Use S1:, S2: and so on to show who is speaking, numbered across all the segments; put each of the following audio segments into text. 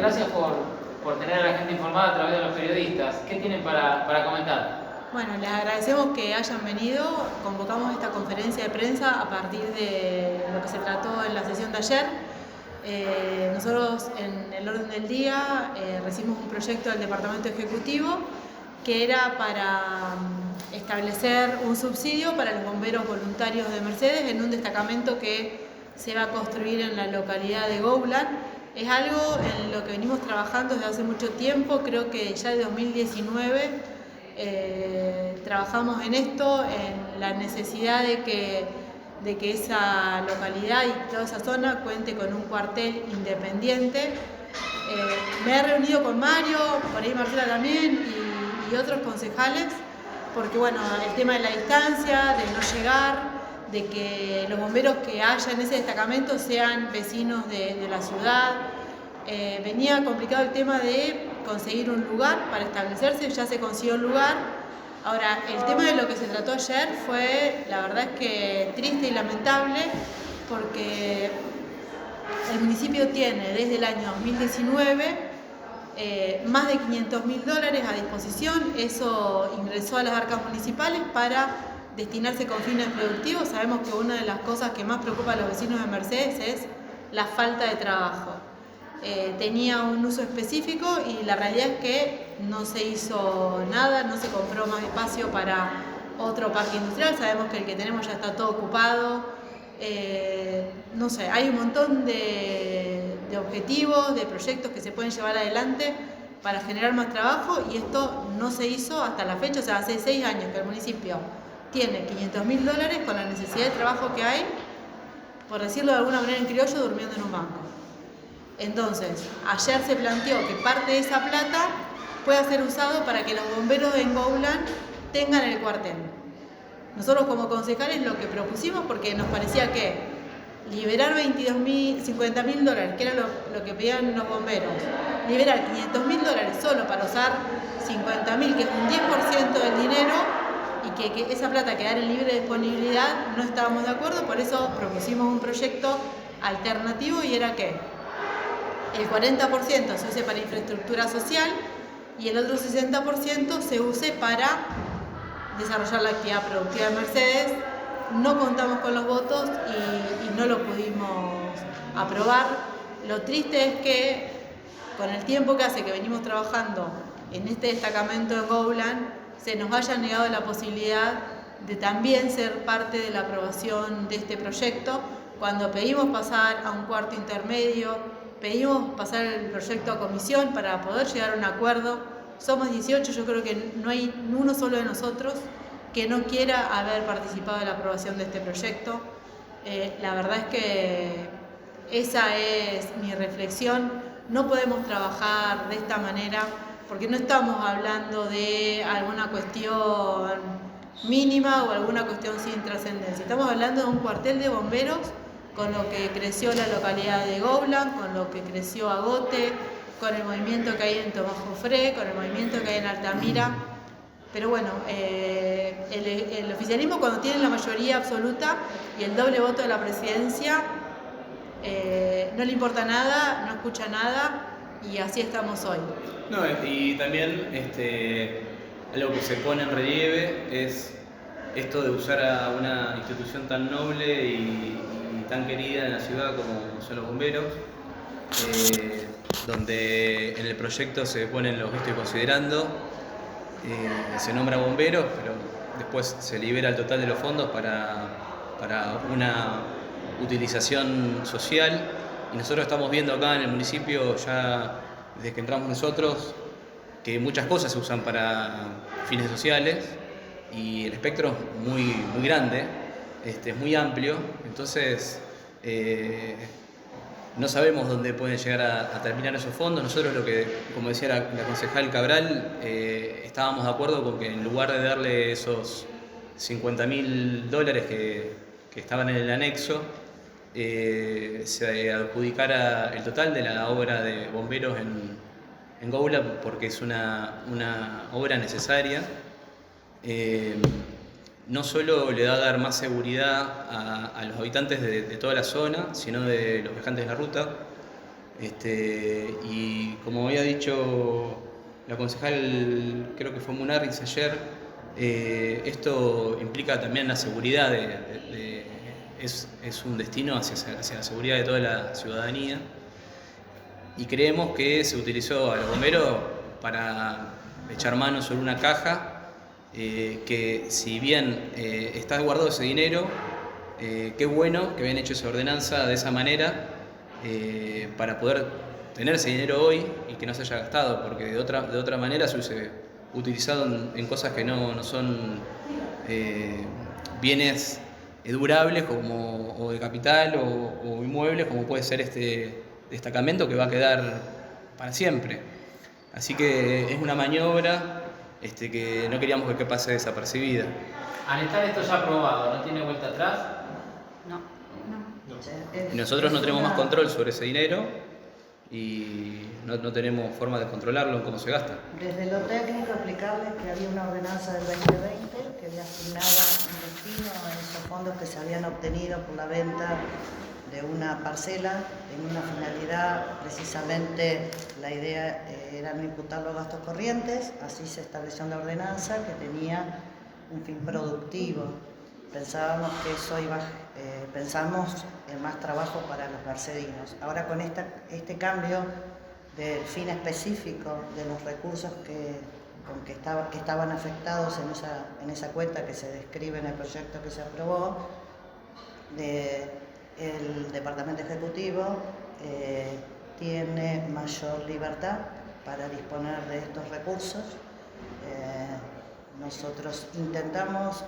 S1: gracias por tener a la gente informada a través de los periodistas. ¿Qué tienen para comentar?
S2: Bueno, les agradecemos que hayan venido. Convocamos esta conferencia de prensa a partir de lo que se trató en la sesión de ayer. Nosotros en el orden del día recibimos un proyecto del Departamento Ejecutivo que era para establecer un subsidio para los bomberos voluntarios de Mercedes en un destacamento que se va a construir en la localidad de Gowland. Es algo en lo que venimos trabajando desde hace mucho tiempo, creo que ya de 2019 trabajamos en esto, en la necesidad de que esa localidad y toda esa zona cuente con un cuartel independiente. Me he reunido con Mario, por ahí Marcela también, y otros concejales, porque bueno, el tema de la distancia, de no llegar, de que los bomberos que haya en ese destacamento sean vecinos de la ciudad. Venía complicado el tema de conseguir un lugar para establecerse, ya se consiguió un lugar. Ahora, el tema de lo que se trató ayer fue, la verdad es que triste y lamentable, porque el municipio tiene desde el año 2019 más de $500.000 a disposición. Eso ingresó a las arcas municipales para destinarse con fines productivos. Sabemos que una de las cosas que más preocupa a los vecinos de Mercedes es la falta de trabajo. Tenía un uso específico y la realidad es que no se hizo nada, no se compró más espacio para otro parque industrial. Sabemos que el que tenemos ya está todo ocupado. No sé, hay un montón de objetivos, de proyectos que se pueden llevar adelante para generar más trabajo, y esto no se hizo hasta la fecha. O sea, hace 6 años que el municipio tiene $500.000 con la necesidad de trabajo que hay, por decirlo de alguna manera en criollo, durmiendo en un banco. Entonces, ayer se planteó que parte de esa plata pueda ser usado para que los bomberos en Gowland tengan el cuartel. Nosotros como concejales lo que propusimos, porque nos parecía que liberar $50.000, que era lo que pedían los bomberos, liberar $500.000 solo para usar 50.000, que es un 10% del dinero, y que esa plata quedara en libre disponibilidad, no estábamos de acuerdo. Por eso propusimos un proyecto alternativo, y era que el 40% se use para infraestructura social y el otro 60% se use para desarrollar la actividad productiva de Mercedes. No contamos con los votos y no lo pudimos aprobar. Lo triste es que con el tiempo que hace que venimos trabajando en este destacamento de Gowland, se nos haya negado la posibilidad de también ser parte de la aprobación de este proyecto, cuando pedimos pasar a un cuarto intermedio, pedimos pasar el proyecto a comisión para poder llegar a un acuerdo. Somos 18, yo creo que no hay uno solo de nosotros que no quiera haber participado en la aprobación de este proyecto. La verdad es que esa es mi reflexión. No podemos trabajar de esta manera, porque no estamos hablando de alguna cuestión mínima o alguna cuestión sin trascendencia. Estamos hablando de un cuartel de bomberos con lo que creció la localidad de Gowland, con lo que creció Agote, con el movimiento que hay en Tomás Jofré, con el movimiento que hay en Altamira. Pero bueno, el oficialismo, cuando tiene la mayoría absoluta y el doble voto de la presidencia, no le importa nada, no escucha nada, y así estamos hoy.
S3: No, y también algo que se pone en relieve es esto de usar a una institución tan noble y tan querida en la ciudad como son los bomberos, donde en el proyecto se ponen los vistos y considerando, se nombra bomberos, pero después se libera el total de los fondos para una utilización social. Y nosotros estamos viendo acá en el municipio, ya desde que entramos nosotros, que muchas cosas se usan para fines sociales y el espectro es muy grande, es muy amplio. Entonces no sabemos dónde pueden llegar a terminar esos fondos. Nosotros, lo que, como decía la concejal Cabral, estábamos de acuerdo con que en lugar de darle esos $50.000 que estaban en el anexo, se adjudicara el total de la obra de bomberos en Gowland, porque es una obra necesaria. No solo le da a dar más seguridad a los habitantes de toda la zona, sino de los viajantes de la ruta. Y como había dicho la concejal, creo que fue Munarriz ayer, esto implica también la seguridad es un destino hacia la seguridad de toda la ciudadanía, y creemos que se utilizó a los bomberos para echar mano sobre una caja que, si bien está guardado ese dinero, qué bueno que habían hecho esa ordenanza de esa manera para poder tener ese dinero hoy y que no se haya gastado, porque de otra manera se hubiese utilizado en cosas que no son bienes durables o de capital o inmuebles, como puede ser este destacamento, que va a quedar para siempre. Así que es una maniobra que no queríamos que pase desapercibida.
S1: Al estar esto ya aprobado, ¿no tiene vuelta atrás?
S4: No.
S3: Y nosotros no tenemos más control sobre ese dinero y no tenemos forma de controlarlo en cómo se gasta.
S4: Desde lo técnico, explicarles que había una ordenanza del 2020 que había asignado un destino a esos fondos que se habían obtenido por la venta de una parcela en una finalidad. Precisamente la idea era no imputar los gastos corrientes, así se estableció en la ordenanza, que tenía un fin productivo. Pensábamos que eso pensamos en más trabajo para los mercedinos. Ahora, con este cambio del fin específico de los recursos que estaban afectados en esa cuenta que se describe en el proyecto que se aprobó, el Departamento Ejecutivo tiene mayor libertad para disponer de estos recursos. Nosotros intentamos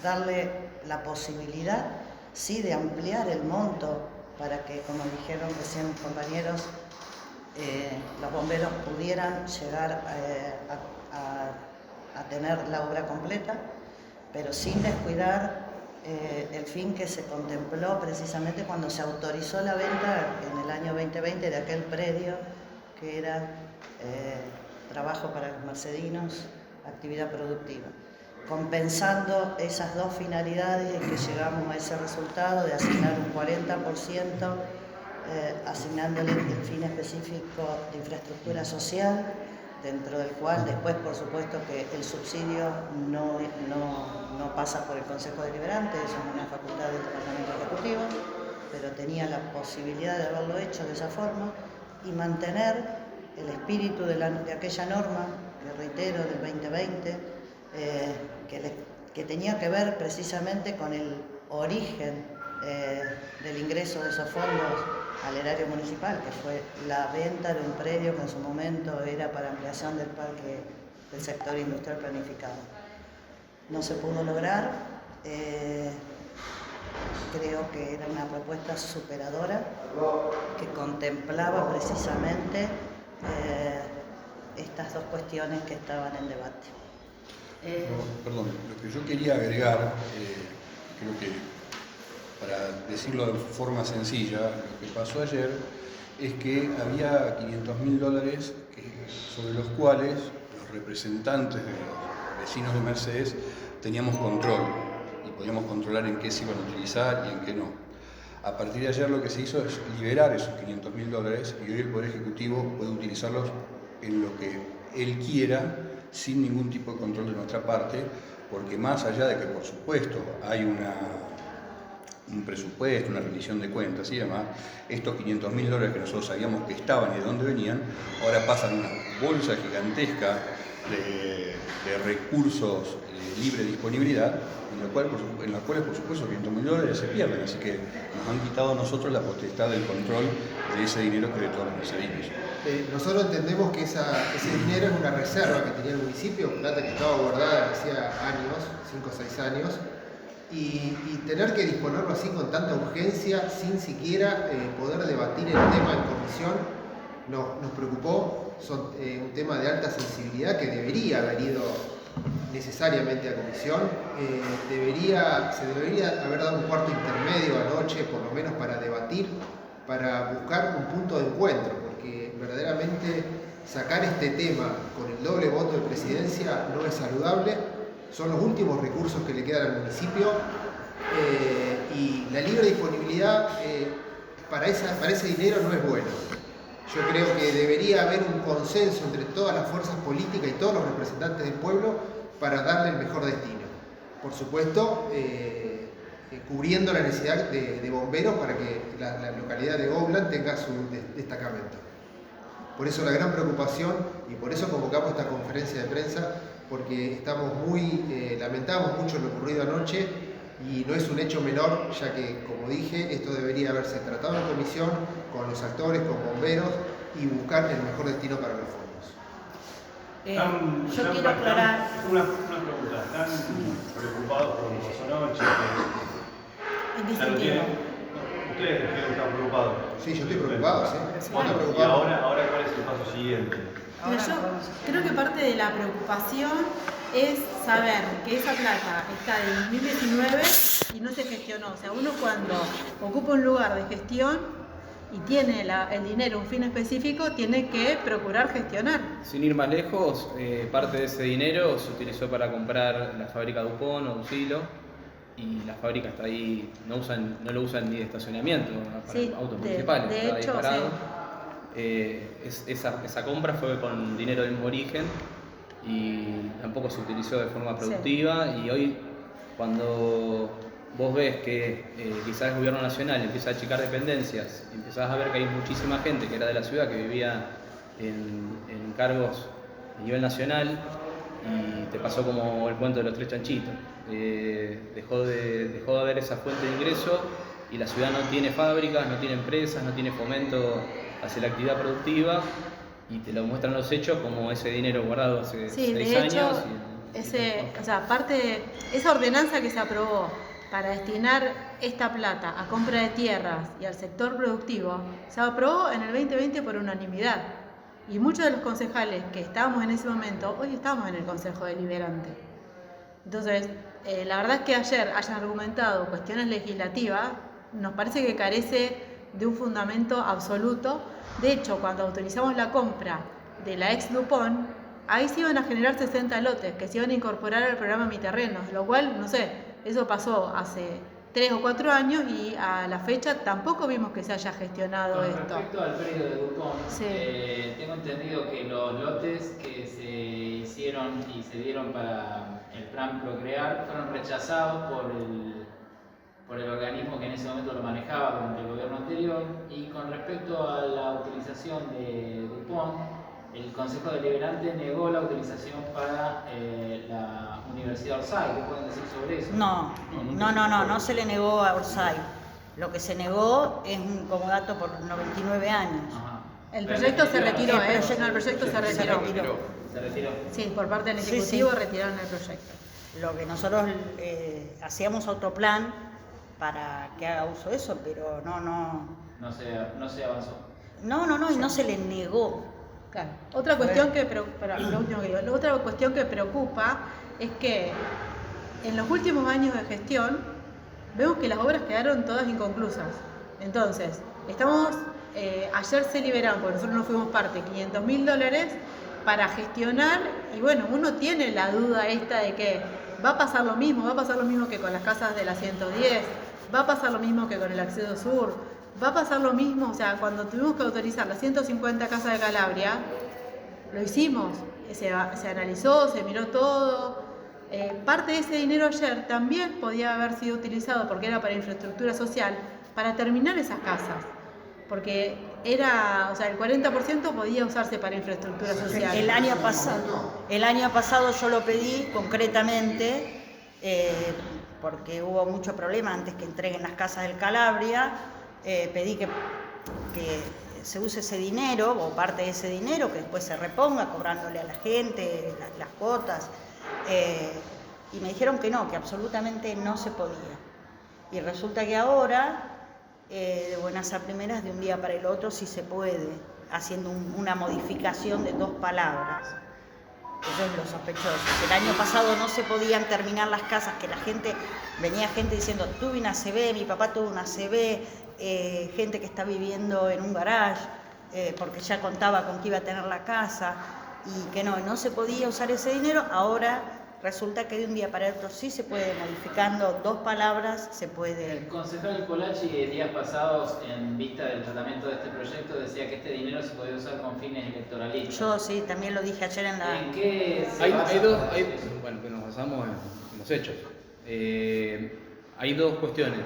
S4: darle la posibilidad, sí, de ampliar el monto para que, como dijeron recién compañeros, los bomberos pudieran llegar a tener la obra completa, pero sin descuidar el fin que se contempló precisamente cuando se autorizó la venta en el año 2020 de aquel predio que era trabajo para los mercedinos, actividad productiva. Compensando esas dos finalidades, es que llegamos a ese resultado de asignar un 40%, asignándole el fin específico de infraestructura social, dentro del cual después, por supuesto, que el subsidio no pasa por el Consejo Deliberante, eso es una facultad del Departamento Ejecutivo, pero tenía la posibilidad de haberlo hecho de esa forma y mantener el espíritu de aquella norma, que reitero, del 2020, que tenía que ver precisamente con el origen del ingreso de esos fondos al erario municipal, que fue la venta de un predio que en su momento era para ampliación del parque del sector industrial planificado. No se pudo lograr, creo que era una propuesta superadora que contemplaba precisamente estas dos cuestiones que estaban en debate.
S5: Perdón, lo que yo quería agregar, creo que para decirlo de forma sencilla, lo que pasó ayer es que había $500.000 sobre los cuales los representantes de los vecinos de Mercedes teníamos control y podíamos controlar en qué se iban a utilizar y en qué no. A partir de ayer lo que se hizo es liberar esos $500.000 y hoy el Poder Ejecutivo puede utilizarlos en lo que él quiera, sin ningún tipo de control de nuestra parte, porque más allá de que, por supuesto, hay un presupuesto, una rendición de cuentas y demás, estos $500.000 que nosotros sabíamos que estaban y de dónde venían, ahora pasan una bolsa gigantesca de recursos de libre disponibilidad, en los cuales, por supuesto, $500.000 se pierden, así que nos han quitado a nosotros la potestad del control de ese dinero que de todos los mercedinos.
S6: Nosotros entendemos que ese dinero es una reserva que tenía el municipio, plata que estaba guardada hacía años, 5 o 6 años, y tener que disponerlo así con tanta urgencia, sin siquiera poder debatir el tema en comisión, nos preocupó. Son un tema de alta sensibilidad que debería haber ido necesariamente a comisión. Se debería haber dado un cuarto intermedio anoche, por lo menos para debatir, para buscar un punto de encuentro, porque verdaderamente sacar este tema con el doble voto de presidencia no es saludable. Son los últimos recursos que le quedan al municipio y la libre disponibilidad para ese dinero no es bueno. Yo creo que debería haber un consenso entre todas las fuerzas políticas y todos los representantes del pueblo para darle el mejor destino. Por supuesto, cubriendo la necesidad de bomberos para que la localidad de Oakland tenga su destacamento. Por eso la gran preocupación y por eso convocamos esta conferencia de prensa, porque lamentamos mucho lo ocurrido anoche y no es un hecho menor, ya que, como dije, esto debería haberse tratado en comisión con los actores, con bomberos y buscar el mejor destino para los fondos.
S4: Yo quiero aclarar...
S7: Una pregunta, ¿están preocupados por lo que pasó anoche?
S2: ¿En qué
S7: Ya lo
S2: sentido?
S7: tienen. Ustedes dijeron que están preocupados.
S6: Sí, yo estoy preocupado, ¿sí?
S7: Bueno,
S6: Estoy
S7: y
S6: preocupado.
S7: ahora ¿cuál es el paso siguiente?
S2: Mira, yo creo que parte de la preocupación es saber que esa plata está de 2019 y no se gestionó. O sea, uno cuando ocupa un lugar de gestión y tiene el dinero, un fin específico, tiene que procurar gestionar.
S3: Sin ir más lejos, parte de ese dinero se utilizó para comprar la fábrica DuPont o Ucilo, y la fábrica está ahí, no lo usan ni de estacionamiento para
S2: Sí,
S3: autos municipales,
S2: de
S3: está ahí
S2: hecho,
S3: parado. Esa compra fue con dinero del mismo origen y tampoco se utilizó de forma productiva, y hoy cuando vos ves que quizás el gobierno nacional empieza a achicar dependencias, empezás a ver que hay muchísima gente que era de la ciudad que vivía en cargos a nivel nacional, y te pasó como el cuento de los tres chanchitos. Dejó de haber esa fuente de ingreso y la ciudad no tiene fábricas, no tiene empresas, no tiene fomento hacia la actividad productiva, y te lo muestran los hechos como ese dinero guardado hace 6 años.
S2: Esa ordenanza que se aprobó para destinar esta plata a compra de tierras y al sector productivo, se aprobó en el 2020 por unanimidad. Y muchos de los concejales que estábamos en ese momento, hoy estamos en el Consejo Deliberante. Entonces, la verdad es que ayer hayan argumentado cuestiones legislativas, nos parece que carece de un fundamento absoluto. De hecho, cuando autorizamos la compra de la ex DuPont, ahí se iban a generar 60 lotes que se iban a incorporar al programa Mi Terrenos, lo cual, no sé, eso pasó hace 3 o 4 años y a la fecha tampoco vimos que se haya gestionado
S1: Con
S2: esto.
S1: respecto al predio de DuPont,
S2: Sí.
S1: tengo entendido que los lotes que se hicieron y se dieron para el plan Procrear fueron rechazados por el organismo que en ese momento lo manejaba durante el gobierno anterior, y con respecto a la utilización de DuPont, el Consejo Deliberante negó la utilización para la Universidad Orsay. ¿Qué pueden decir sobre eso?
S4: No se le negó a Orsay. Lo que se negó es un comodato por 99 años.
S1: Ajá.
S2: El proyecto se retiró,
S4: El proyecto
S2: se retiró.
S1: ¿Se retiró?
S2: Sí, por parte del
S4: Sí,
S2: Ejecutivo
S4: sí.
S2: retiraron el proyecto.
S4: Lo que nosotros hacíamos otro plan para que haga uso de eso, pero
S1: No se avanzó.
S4: y no se le negó.
S2: Claro. Otra cuestión otra cuestión que preocupa es que en los últimos años de gestión vemos que las obras quedaron todas inconclusas. Entonces, ayer se liberaron, porque nosotros no fuimos parte, $500.000 para gestionar, y bueno, uno tiene la duda esta de que va a pasar lo mismo que con las casas de la 110, va a pasar lo mismo que con el acceso sur, va a pasar lo mismo, o sea, cuando tuvimos que autorizar las 150 casas de Calabria, lo hicimos, se analizó, se miró todo. Parte de ese dinero ayer también podía haber sido utilizado, porque era para infraestructura social, para terminar esas casas. Porque el 40% podía usarse para infraestructura social.
S4: El año pasado yo lo pedí concretamente, porque hubo mucho problema antes que entreguen las casas del Calabria. Pedí que se use ese dinero, o parte de ese dinero, que después se reponga cobrándole a la gente las cuotas. Y me dijeron que no, que absolutamente no se podía. Y resulta que ahora, de buenas a primeras, de un día para el otro, sí se puede, haciendo una modificación de 2 palabras. Eso es lo sospechoso. El año pasado no se podían terminar las casas, que venía gente diciendo, tuve una ACB, mi papá tuvo una ACB, gente que está viviendo en un garage, porque ya contaba con que iba a tener la casa, y que no se podía usar ese dinero. Ahora
S8: resulta que de un día para otro sí se puede, modificando 2 palabras, se
S1: El
S8: puede...
S1: concejal Polachi días pasados, en vista del tratamiento de este proyecto, decía que este dinero se podía usar con fines electoralistas.
S8: Yo sí, también lo dije ayer en la...
S1: ¿En qué se
S3: Hay
S1: basa
S3: dos,
S1: todo eso?
S3: bueno, que nos basamos en los hechos. Hay dos cuestiones.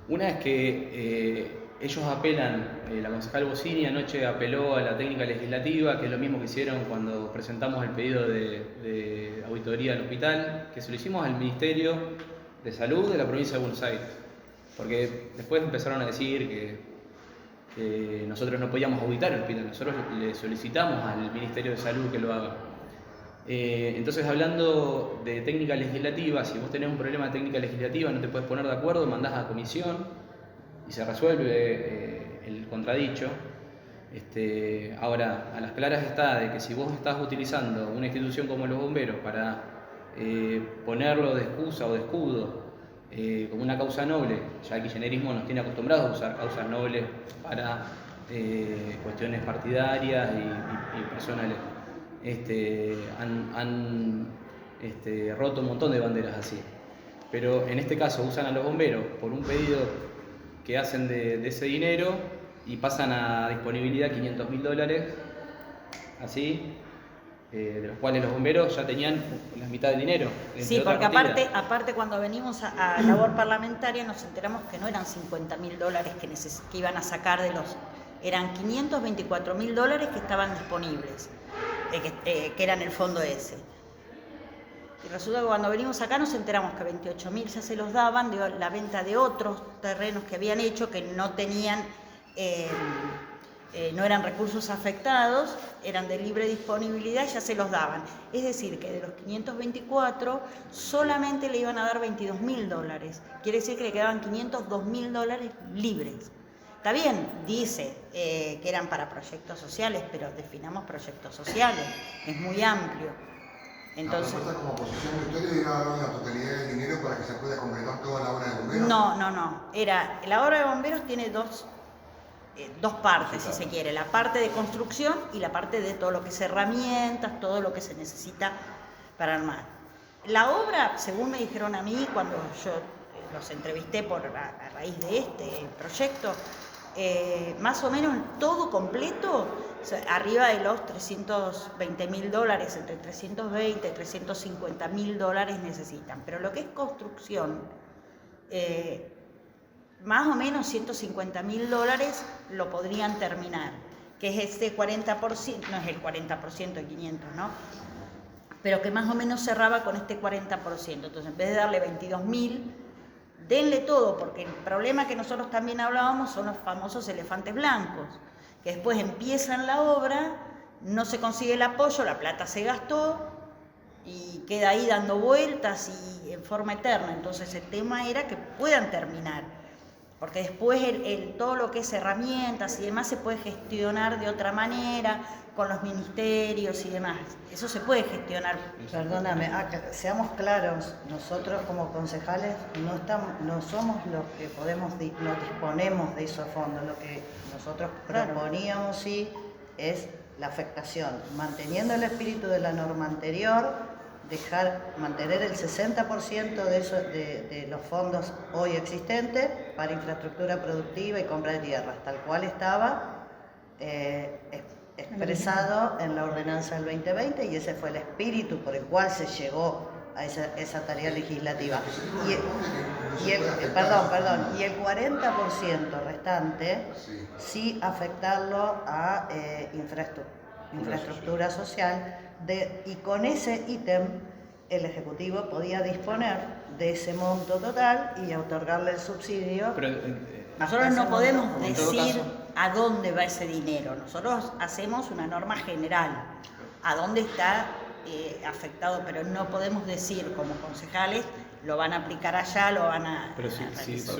S3: Una es que ellos apelan, la concejal Bossini anoche apeló a la técnica legislativa, que es lo mismo que hicieron cuando presentamos el pedido de auditoría al hospital, que se lo hicimos al Ministerio de Salud de la provincia de Buenos Aires. Porque después empezaron a decir que nosotros no podíamos auditar el hospital, nosotros le solicitamos al Ministerio de Salud que lo haga. Entonces, hablando de técnica legislativa, si vos tenés un problema de técnica legislativa, no te puedes poner de acuerdo, mandás a comisión y se resuelve el contradicho. Ahora, a las claras está de que si vos estás utilizando una institución como los bomberos para ponerlo de excusa o de escudo como una causa noble, ya el kirchnerismo nos tiene acostumbrados a usar causas nobles para cuestiones partidarias y personales. Han roto un montón de banderas así, pero en este caso usan a los bomberos por un pedido que hacen de ese dinero y pasan a disponibilidad $500.000 así, de los cuales los bomberos ya tenían la mitad del dinero.
S8: Sí, porque aparte cuando venimos a labor parlamentaria nos enteramos que no eran $50.000 que iban a sacar de los... Eran $524.000 que estaban disponibles, que eran el fondo ese. Y resulta que cuando venimos acá nos enteramos que 28.000 ya se los daban de la venta de otros terrenos que habían hecho, que no tenían, no eran recursos afectados, eran de libre disponibilidad y ya se los daban. Es decir, que de los 524 solamente le iban a dar $22.000. Quiere decir que le quedaban $502.000 libres. Está bien, dice que eran para proyectos sociales, pero definamos proyectos sociales, es muy amplio. Entonces,
S9: ¿La propuesta como oposición de ustedes era dar la totalidad del dinero para que se pueda completar toda la obra de bomberos?
S8: No. La obra de bomberos tiene dos partes, si se quiere. La parte de construcción y la parte de todo lo que es herramientas, todo lo que se necesita para armar. La obra, según me dijeron a mí cuando yo los entrevisté a raíz de este proyecto, más o menos todo completo, o sea, arriba de los $320.000, entre $320 y $350.000 necesitan. Pero lo que es construcción, más o menos $150.000 lo podrían terminar, que es este 40%, no es el 40% de 500, ¿no? Pero que más o menos cerraba con este 40%. Entonces, en vez de darle 22.000, denle todo, porque el problema que nosotros también hablábamos son los famosos elefantes blancos, que después empiezan la obra, no se consigue el apoyo, la plata se gastó y queda ahí dando vueltas y en forma eterna. Entonces el tema era que puedan terminar, porque después todo lo que es herramientas y demás se puede gestionar de otra manera, con los ministerios y demás. Eso se puede gestionar.
S4: Perdóname, seamos claros, nosotros como concejales no somos los que no disponemos de esos fondos. Lo que nosotros proponíamos sí es la afectación, manteniendo el espíritu de la norma anterior, mantener el 60% de los fondos hoy existentes para infraestructura productiva y compra de tierras, tal cual estaba expresado en la ordenanza del 2020, y ese fue el espíritu por el cual se llegó a esa tarea legislativa. Y el 40% restante sí afectarlo a infraestructura social, y con ese ítem el Ejecutivo podía disponer de ese monto total y otorgarle el subsidio.
S3: Pero,
S8: nosotros no podemos decir a dónde va ese dinero. Nosotros hacemos una norma general, a dónde está afectado, pero no podemos decir como concejales lo van a aplicar allá, lo van a...
S3: Pero si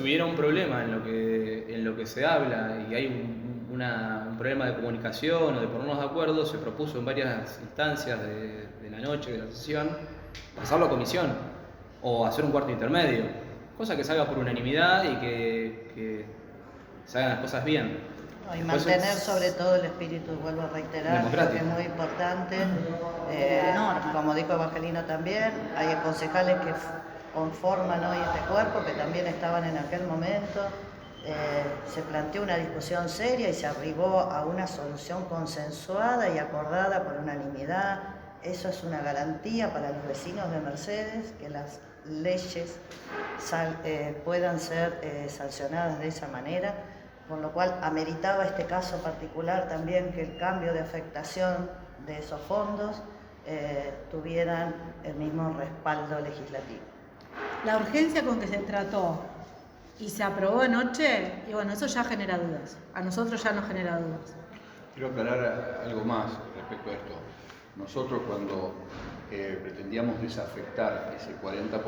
S3: hubiera un problema en lo que se habla y hay un problema de comunicación o de ponernos de acuerdo, se propuso en varias instancias de la noche, de la sesión, pasarlo a comisión o hacer un cuarto intermedio, cosa que salga por unanimidad y que se hagan las cosas bien.
S4: Y
S3: Después
S4: mantener
S3: es
S4: sobre todo el espíritu, vuelvo a reiterar, creo que es muy importante. Como dijo Evangelino también, hay concejales que conforman hoy este cuerpo, que también estaban en aquel momento. Se planteó una discusión seria y se arribó a una solución consensuada y acordada por unanimidad. Eso es una garantía para los vecinos de Mercedes, que las leyes puedan ser sancionadas de esa manera, por lo cual ameritaba este caso particular también que el cambio de afectación de esos fondos tuvieran el mismo respaldo legislativo.
S2: La urgencia con que se trató y se aprobó anoche, y bueno, eso ya genera dudas. A nosotros ya nos genera dudas.
S5: Quiero aclarar algo más respecto a esto. Nosotros cuando pretendíamos desafectar ese 40%,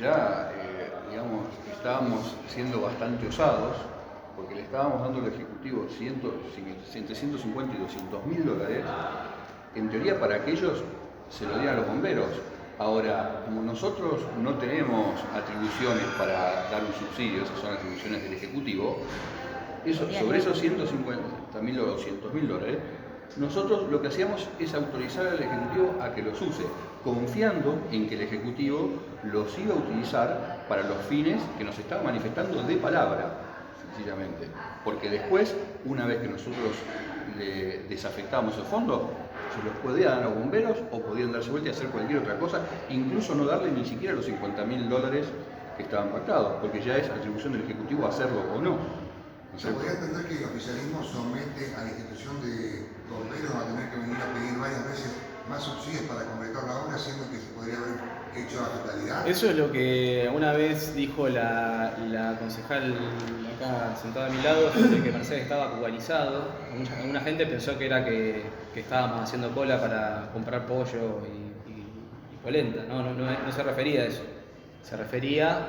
S5: ya digamos, estábamos siendo bastante osados, porque le estábamos dando al Ejecutivo entre 150 y 200 mil dólares, en teoría para que ellos se lo dieran a los bomberos. Ahora, como nosotros no tenemos atribuciones para dar un subsidio, esas son atribuciones del Ejecutivo, sobre esos 150 mil o 200 mil dólares, nosotros lo que hacíamos es autorizar al Ejecutivo a que los use, confiando en que el Ejecutivo los iba a utilizar para los fines que nos estaba manifestando de palabra, sencillamente. Porque después, una vez que nosotros le desafectábamos el fondo, se los podían dar a los bomberos o podían darse vuelta y hacer cualquier otra cosa, incluso no darle ni siquiera los 50 mil dólares que estaban pactados, porque ya es atribución del Ejecutivo hacerlo o no.
S9: ¿Se podría entender que el oficialismo somete a la institución de bomberos a tener que venir a pedir varias veces más subsidios para completar la obra, siendo que se podría haber hecho la totalidad?
S3: Eso es lo que una vez dijo la concejal acá sentada a mi lado, sobre que Mercedes estaba cubanizado. Alguna gente pensó que era que estábamos haciendo cola para comprar pollo y polenta. No se refería a eso. Se refería,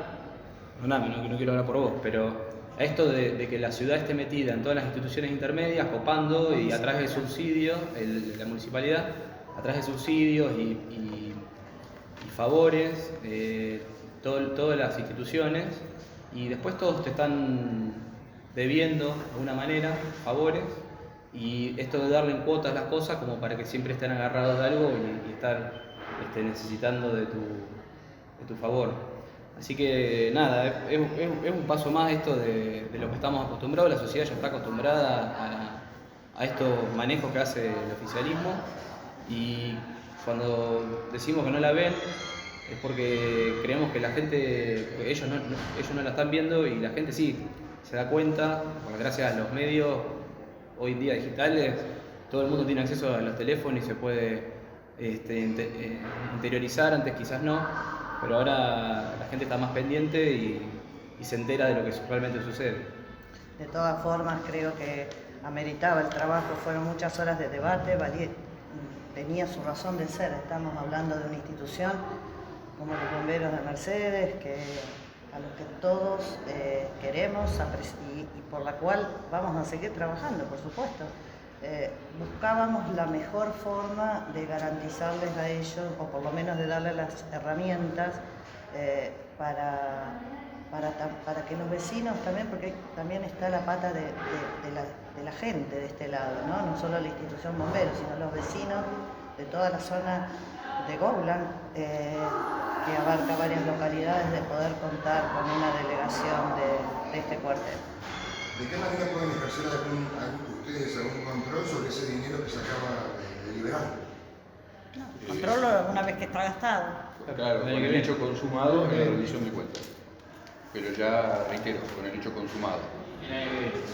S3: no quiero hablar por vos, pero a esto de que la ciudad esté metida en todas las instituciones intermedias, copando y atrás de subsidios, la municipalidad, atrás de subsidios y favores, todas las instituciones, y después todos te están debiendo de alguna manera favores, y esto de darle en cuotas las cosas como para que siempre estén agarrados de algo y estar necesitando de tu favor. Así que nada, es un paso más esto de lo que estamos acostumbrados. La sociedad ya está acostumbrada a estos manejos que hace el oficialismo, y cuando decimos que no la ven es porque creemos que la gente, ellos no la están viendo, y la gente sí se da cuenta, porque gracias a los medios hoy en día digitales todo el mundo tiene acceso a los teléfonos y se puede interiorizar. Antes quizás no, pero ahora la gente está más pendiente y se entera de lo que realmente sucede.
S4: De todas formas, creo que ameritaba el trabajo, fueron muchas horas de debate, tenía su razón de ser. Estamos hablando de una institución como los bomberos de Mercedes, a los que todos queremos y por la cual vamos a seguir trabajando, por supuesto. Buscábamos la mejor forma de garantizarles a ellos, o por lo menos de darles las herramientas para que los vecinos también, porque también está la pata de la gente de este lado, no solo la institución bomberos, sino los vecinos de toda la zona de Gowland, que abarca varias localidades, de poder contar con una delegación de este cuartel.
S9: ¿De qué manera pueden ejercer ustedes algún control sobre ese dinero que se acaba de liberar?
S8: Controlo una vez que está gastado.
S5: Claro, con el hecho consumado en la rendición de cuentas. Pero ya reitero, con el hecho consumado.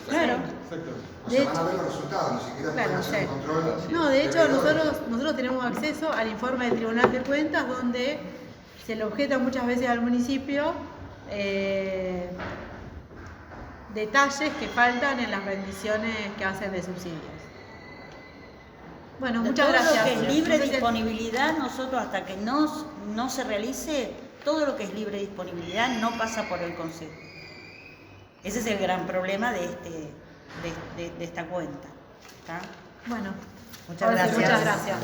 S2: Claro.
S9: Perfecto. O sea, van a ver los resultados, ni siquiera pueden hacer un control.
S2: No, de hecho nosotros tenemos acceso al informe del Tribunal de Cuentas, donde se le objeta muchas veces al municipio detalles que faltan en las rendiciones que hacen de subsidios. Bueno, muchas gracias.
S8: Todo lo que es libre disponibilidad, nosotros hasta que no se realice, todo lo que es libre disponibilidad no pasa por el Consejo. Ese es el gran problema de esta cuenta. ¿Está?
S2: Bueno,
S4: muchas gracias.
S2: Muchas gracias.